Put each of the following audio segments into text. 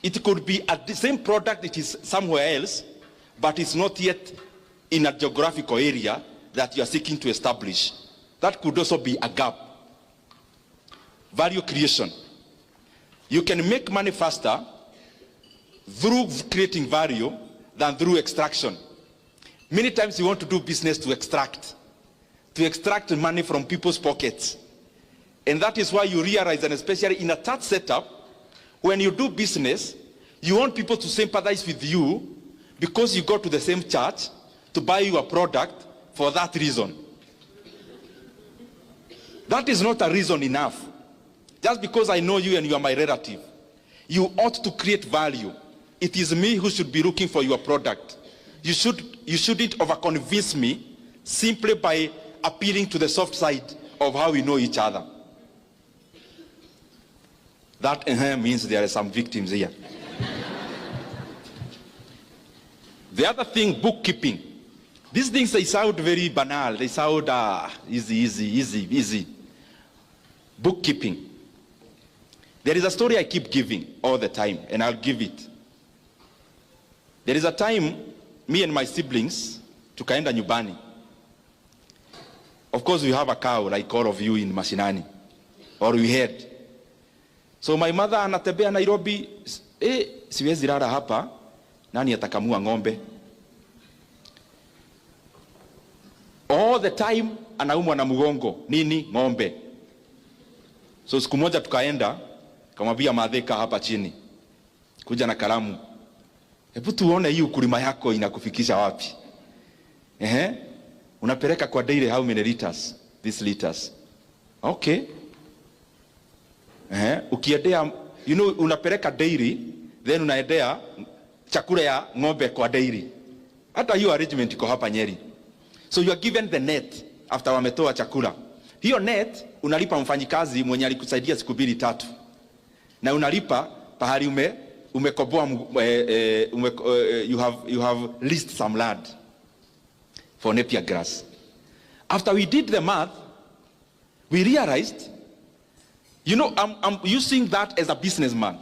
It could be the same product, it is somewhere else, but it's not yet in a geographical area that you are seeking to establish. That could also be a gap. Value creation. You can make money faster through creating value than through extraction. Many times you want to do business to extract money from people's pockets. And that is why you realize, and especially in a church setup, when you do business, you want people to sympathize with you because you go to the same church to buy your product for that reason. That is not a reason enough. Just because I know you and you are my relative, you ought to create value. It is me who should be looking for your product. You shouldn't overconvince me simply by appealing to the soft side of how we know each other. That means there are some victims here. The other thing, bookkeeping. These things, they sound very banal. They sound easy. Bookkeeping. There is a story I keep giving all the time, and I'll give it. There is a time, me and my siblings, tukaenda nyumbani. Of course, we have a cow, like all of you in Mashinani. Or we had. So my mother anatembea Nairobi, siwezi lala hapa, nani atakamua ng'ombe? All the time, anaumwa na mgongo. Nini? Ng'ombe. So siku moja tukaenda, kamwambia madheka hapa chini. Kuja na kalamu. Hebu tuone hii ukulima yako inakufikisha wapi? Unapeleka kwa dairy how many liters? These liters. Okay. Ukiendea, unapeleka dairy, then unaendea chakula ya ng'ombe kwa dairy. Hata hiyo arrangement iko hapa Nyeri. So you are given the net after wametoa chakula. Hiyo net unalipa mfanyikazi mwenye alikusaidia siku 2-3. Na unalipa pahali umekoboa you have leased some land for Napier grass. After we did the math, we realized, I'm using that as a businessman.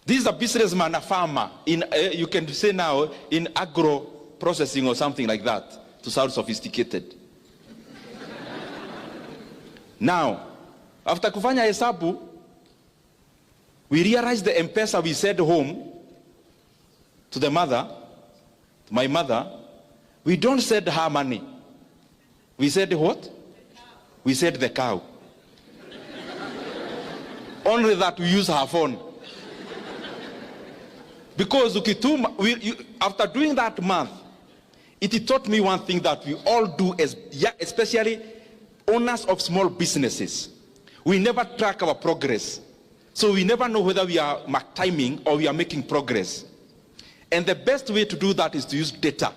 This is a businessman, a farmer, you can say now, in agro processing or something like that, to sound sophisticated. Now, after kufanya hesabu, we realized the M-Pesa we sent home to the mother, to my mother, we don't send her money. We said what? We said the cow. Only that we use her phone. Because after doing that math, it taught me one thing that we all do, especially owners of small businesses. We never track our progress. So we never know whether we are mark timing or we are making progress. And the best way to do that is to use data.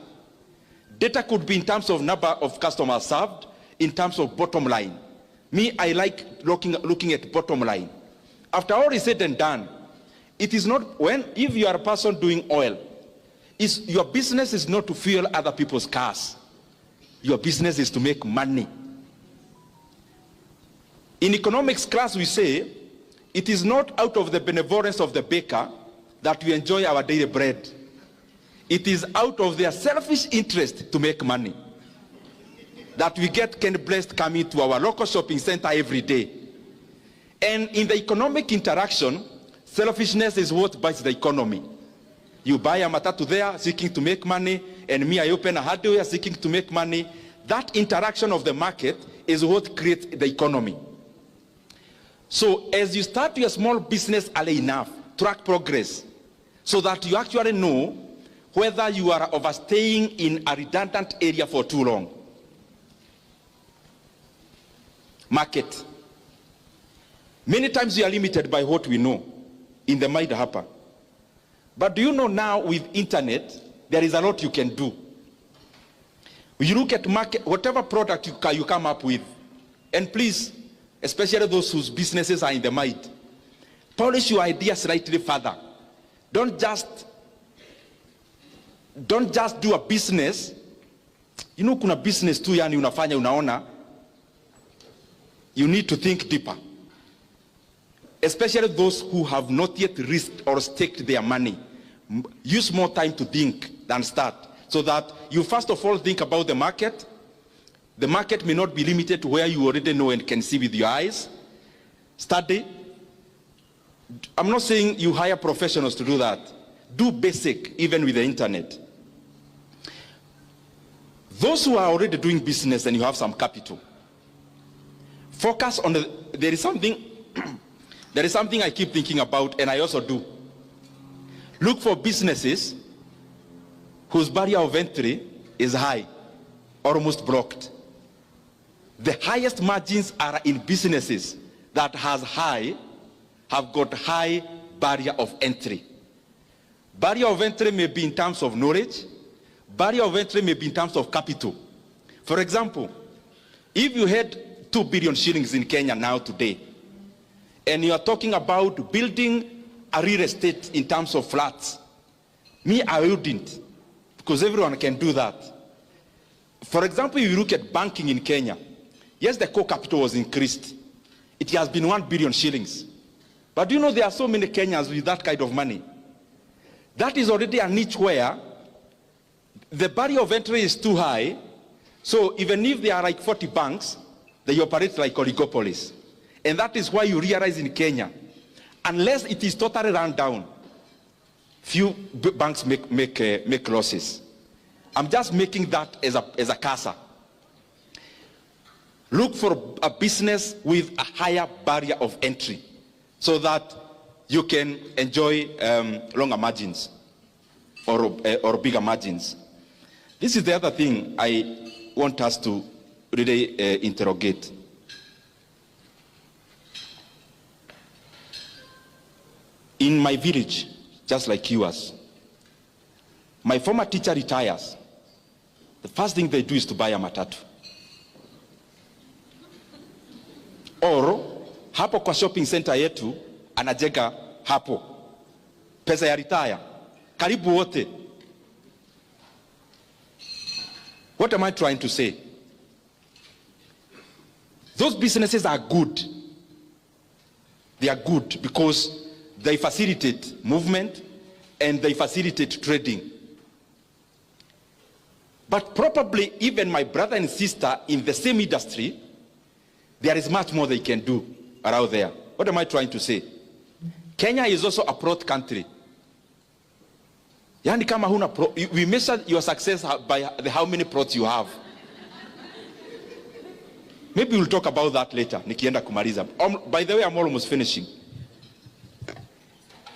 Data could be in terms of number of customers served, in terms of bottom line. Me, I like looking at bottom line. After all is said and done, it is not if you are a person doing oil, your business is not to fuel other people's cars. Your business is to make money. In economics class, we say, it is not out of the benevolence of the baker that we enjoy our daily bread. It is out of their selfish interest to make money that we get Ken Blessed coming to our local shopping center every day. And in the economic interaction, selfishness is what buys the economy. You buy a matatu there seeking to make money, and me, I open a hardware seeking to make money. That interaction of the market is what creates the economy. So as you start your small business early enough, track progress so that you actually know whether you are overstaying in a redundant area for too long. Market. Many times we are limited by what we know in the mind hapa. But do you know now with internet, there is a lot you can do. You look at market, whatever product you come up with, and please, especially those whose businesses are in the mind, polish your idea slightly further. Don't just do a business. Kuna business tu yani unafanya unaona. You need to think deeper. especially those who have not yet risked or staked their money, use more time to think than start. So that you first of all think about the market. The market may not be limited to where you already know and can see with your eyes. Study. I'm not saying you hire professionals to do that. Do basic, even with the internet. Those who are already doing business and you have some capital, focus on there is something I keep thinking about, and I also do. Look for businesses whose barrier of entry is high, almost blocked. The highest margins are in businesses that have got high barrier of entry. Barrier of entry may be in terms of knowledge. Barrier of entry may be in terms of capital. For example, if you had 2 billion shillings in Kenya now today, and you are talking about building a real estate in terms of flats, me, I wouldn't, because everyone can do that. For example, if you look at banking in Kenya, yes, the core capital was increased. It has been 1 billion shillings. But do you know there are so many Kenyans with that kind of money? That is already a niche where the barrier of entry is too high. So even if there are like 40 banks, they operate like oligopolies. And that is why you realize in Kenya, unless it is totally run down, few banks make losses. I'm just making that as a cursor. Look for a business with a higher barrier of entry so that you can enjoy longer margins or bigger margins. This is the other thing I want us to really interrogate. In my village, just like yours, my former teacher retires. The first thing they do is to buy a matatu. Or, hapo kwa shopping center yetu, anajenga hapo. Pesa ya retire. Karibu wote. What am I trying to say? Those businesses are good. They are good because they facilitate movement and they facilitate trading. But probably even my brother and sister in the same industry, there is much more they can do around there. What am I trying to say? Kenya is also a broad country. Yani kama huna we measure your success by how many plots you have. Maybe we'll talk about that later. Nikienda kumaliza. By the way, I'm almost finishing.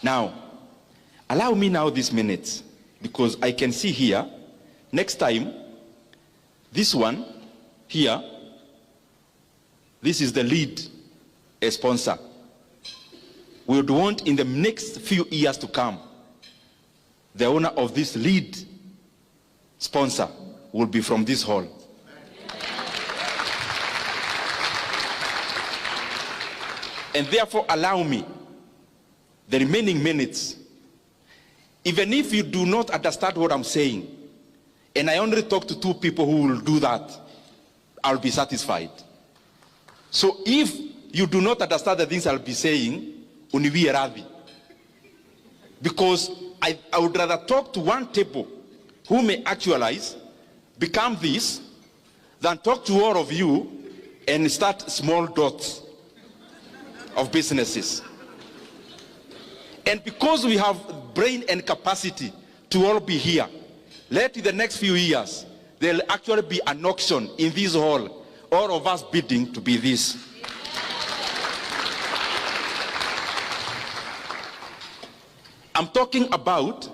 Now, allow me now these minutes, because I can see here, next time, this one here, this is the lead sponsor. We would want in the next few years to come, the owner of this lead sponsor will be from this hall. And therefore allow me the remaining minutes, even if you do not understand what I'm saying, and I only talk to 2 people who will do that, I'll be satisfied. So if you do not understand the things I'll be saying, uniwie radhi. Because I would rather talk to 1 table who may actualize, become this, than talk to all of you and start small dots of businesses. And because we have brain and capacity to all be here, let in the next few years, there'll actually be an auction in this hall, all of us bidding to be this. I'm talking about